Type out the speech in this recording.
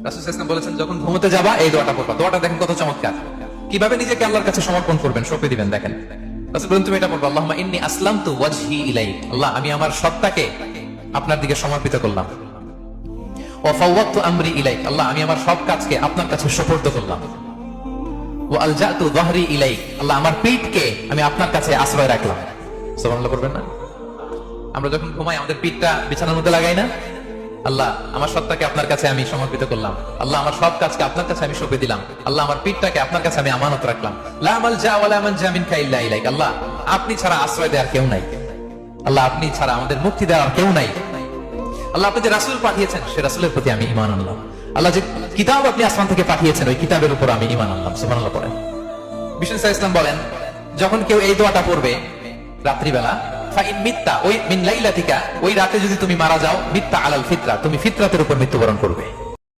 রাসূল সাল্লাল্লাহু আলাইহি ওয়াসাল্লাম বলেছেন যখন ঘুমোতে যাবা এই দোয়াটা পড়বা। দোয়াটা দেখেন কত চমৎকার, কিভাবে নিজেকে আল্লাহর কাছে সমর্পণ করবেন, সঁপে দিবেন। দেখেন রাসূল বলেন তুমি এটা পড়বা, আল্লাহুম্মা ইন্নী আসলামতু ওয়াজহি ইলাইক, আল্লাহ আমি আমার সত্তাকে আপনার দিকে সমর্পিত করলাম। ওয়া ফাওয়াদতু আমরি ইলাইক, আল্লাহ আমি আমার সব কাজকে আপনার কাছে সুপর্দ করলাম। ওয়া আলজাতু যাহরি ইলাইক, আল্লাহ আমার পিঠকে আমি আপনার কাছে আশ্রয় রাখলাম। সুবহানাল্লাহ করবেন না? আমরা যখন ঘুমাই আমাদের পিঠটা বিছানার মধ্যে লাগাই না? আল্লাহ আমার সত্তাকে আপনার কাছে আমি সমর্পিত করলাম, আল্লাহ আমার সব কাজকে আপনার কাছে আমি সঁপে দিলাম, আল্লাহ আমার পিঠটাকে আপনার কাছে আমি আমানত রাখলাম। লা মালজা ওয়া লা মানজা মিনকা ইল্লা ইলাইক, আল্লাহ আপনি ছাড়া আশ্রয় দেওয়ার কেউ নাই, আল্লাহ আপনি ছাড়া আমাদের মুক্তি দেওয়ার কেউ নাই। আল্লাহ আপনি যে রাসূল পাঠিয়েছেন সে রাসূলের প্রতি আমি ঈমান আনলাম। আল্লাহ যে কিতাব আপনি আসমান থেকে পাঠিয়েছেন ওই কিতাবের উপর আমি ঈমান আনলাম। সুবহানাল্লাহ পড়েন। বিষ্ণু সাল্লাল্লাহু আলাইহি ওয়াসাল্লাম বলেন যখন কেউ এই দোয়াটা পড়বে রাত্রিবেলা, ফাইন মিত্তা ওই মিন লাইলাতিকা, ওই রাতে যদি তুমি মারা যাও, মিত্তা আলাল ফিতরা, তুমি ফিতরাতের উপর মৃত্যুবরণ করবে।